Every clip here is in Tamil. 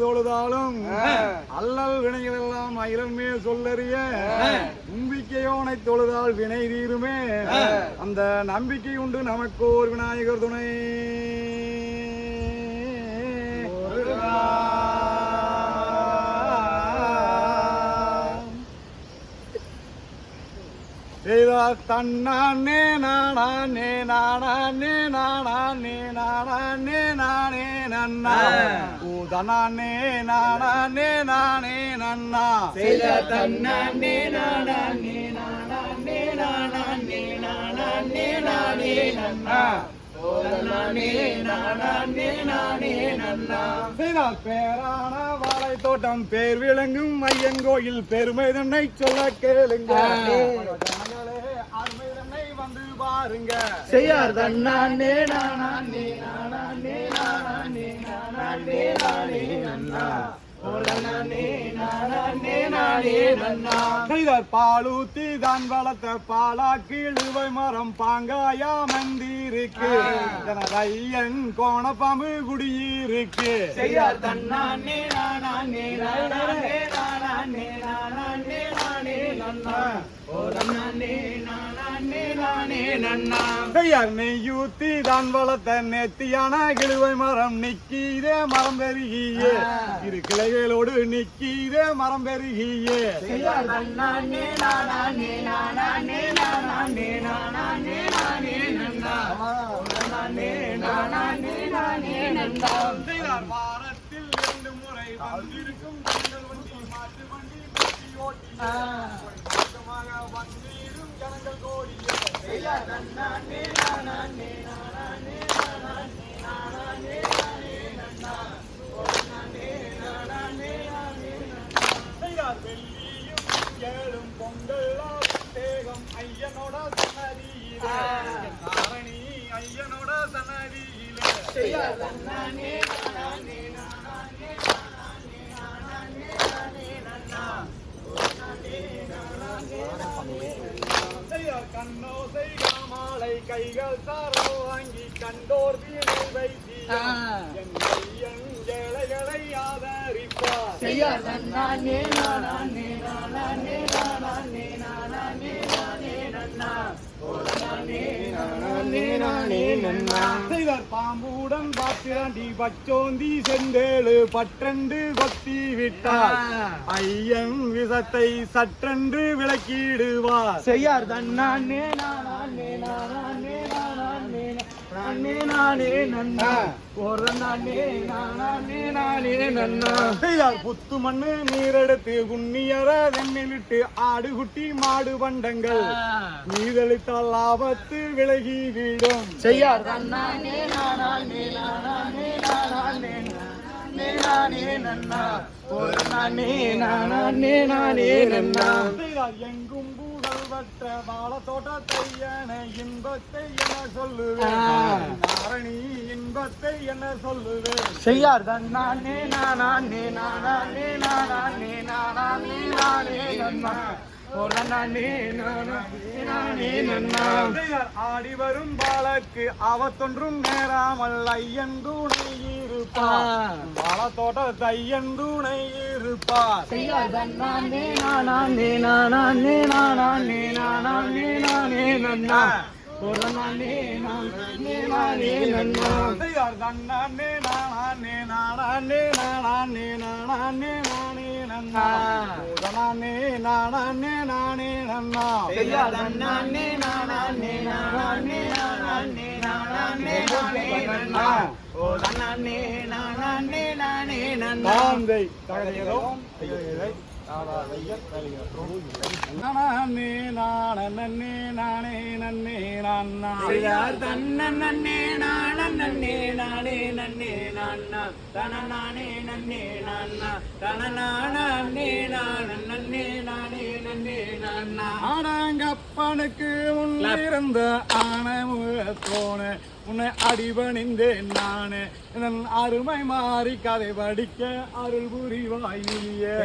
தொழுதாலும் அல்லல் வினைகள் எல்லாம் அயிலமே சொல்லறிய நம்பிக்கையோனை தொழுதால் வினை தீருமே. அந்த நம்பிக்கை உண்டு நமக்கு ஒரு விநாயகர் துணை. தன்னானே நானே நானே நானே நானே நானே நன்னா ஊதனானே நானே நானே நன்னா தன்னானே நானே நானே நானே நானே நானே நன்னா பேரான வாழை தோட்டம் பேர் விளங்கும் ஐயங்கோயில் பெருமை தன்னை சொல்ல கேளுங்க. அருமை தன்னை வந்து பாருங்க. செய்யார் தன்னானே நானே நானே நானே நானே நானே நன்னா பாலூத்தி தான் வளர்த்த பாலாக்கு இழுவை மரம் பாங்காயா மந்திருக்கு ஐயன் கோணப்பாம்பு குடியிருக்கு. செய்யார் தன்னானே நானே நானே நானே நானே நானே நன்னா நெய்யூத்தி தான் வளர்த்த நேர்த்தியான கிழுவை மரம் நிக்கீதே மரம் பெருகியே இரு கிளைகளோடு நிக்கீதே மரம் பெருகியே. வாரத்தில் 2 முறை வந்திருக்கும் மாட்டு வண்டி ஓட்டி வந்தீரும் ஜனங்கள் கோடியே. வெள்ளியும் ஏழும் பொங்கல் தேகம் ஐயனோட சன்னதியிலே காரணி ஐயனோட சன்னதியிலே. கண்ணோசை காமாலை கைகள் சாரோ வாங்கி கண்டோர் வீணை வைத்தியம் ஏழைகளை ஆதரிப்பார். பாம்புடன் பாத்திராண்டி பச்சோந்தி செந்தேழு பற்றென்று கொத்தி விட்டார் ஐயன் விஷத்தை சற்றென்று விளக்கிடுவார். செய்யார் தன்னானே நானே நானே நானே நானே நானே நன்னா புத்து மண்ணு நீரெடுத்து குன்னியர வெண்ணிலிட்டு ஆடு குட்டி மாடு பண்டங்கள் நீதளித்தால் ஆபத்து விலகி விடும். செய்யார் எங்கும் புகழ்வற்ற வாழ தோட்டத்தையன இன்பத்தை என சொல்லுவேன் நாரணி இன்பத்தை என சொல்லுவேன். செய்யார் தன்னானே நானே நானே நானே நானே நானே நன்னா ஆடி வரும் பாலக்கு அவத்தொன்றும் நேராமல் ஐயன் துணை இருப்பார் பால தோட்ட ஐயன் துணை இருப்பார். நானே நானே நானே நானே நானே நானே நன்னா நானே நானே நானே நன்னா தன்னானே நானே நானே நானே நானே நானே நன்னா நானே நானே நானே நன்னா நானே நானே நானே நானே நானே நானே நன்னா நானே நானே நானே நன்னா நானே நானே நானே நன்னே நானா தன்னே நானே நானே நன்னே நானா தன நானே நன்னே நானா தன நானே ஆனாங்கப்பனுக்கு முன்னிருந்த ஆனமுகத்தோன உன்னை அடிபணிந்தேன் நானே இதன் அருமை மாறி கதை படிக்க அருள் புரிவாய் நீயே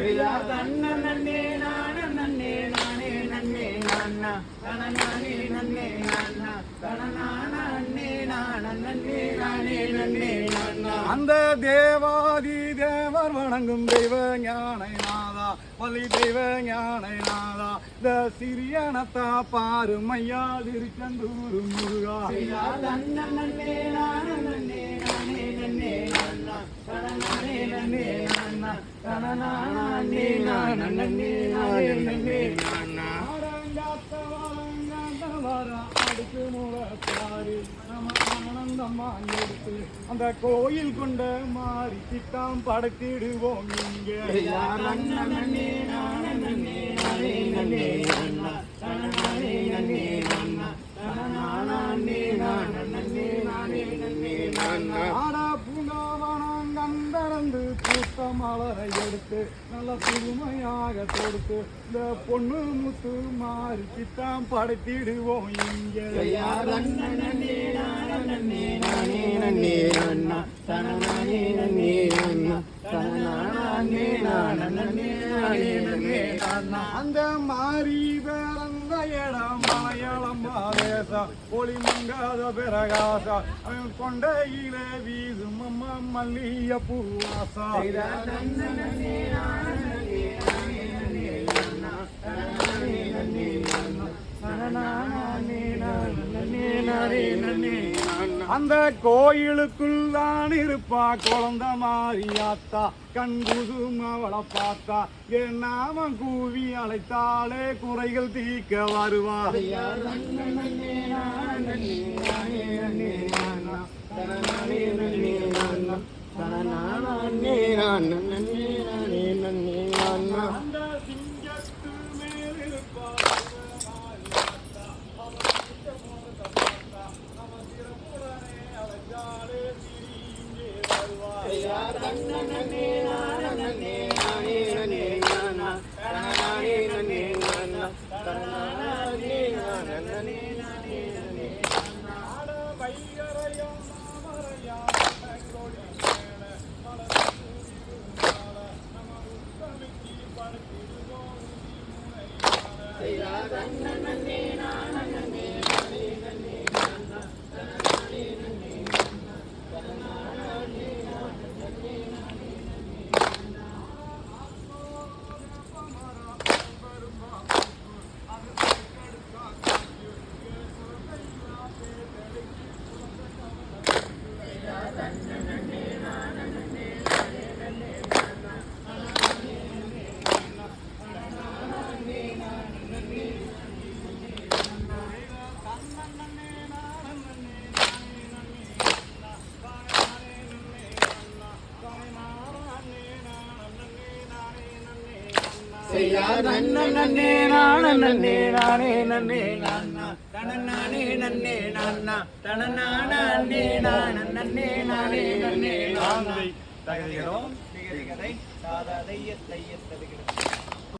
அந்த தேவாதி தேவர் வணங்கும் தெய்வ ஞானை நாதா பள்ளி தெய்வ ஞானை நாதா இந்த சிறியனத்தா பாருமையா திருச்செந்தூர் முருகா அடுக்கு முளப்பாரு நம்ம ஆனந்தமா எடுத்து அந்த கோயில் கொண்ட மாறி திட்டம் படைத்திடுவோம் இங்க பூங்காவனங்கந்தரந்து பூத்த மலரை எடுத்து நல்ல புதுமையாக தொடுத்து இந்த பொண்ணு முத்து மாறி திட்டம் படைத்திடுவோம் இங்க அந்த மாறி பிறந்த இடம் மலையாளம் தேசம் ஒளி மங்காத பிரகாசா அவன் கொண்டையிலே வீசும் அம்மா மல்லிய பூவாசா அந்த கோயிலுக்குள் தான் இருப்பா குழந்தை மாறியாத்தா கண் குதும் அவளை பார்த்தா என் நாமம் கூவி அழைத்தாலே குறைகள் தீர்க்க வருவா அந்த சிங்கத்து மேல் இருப்பா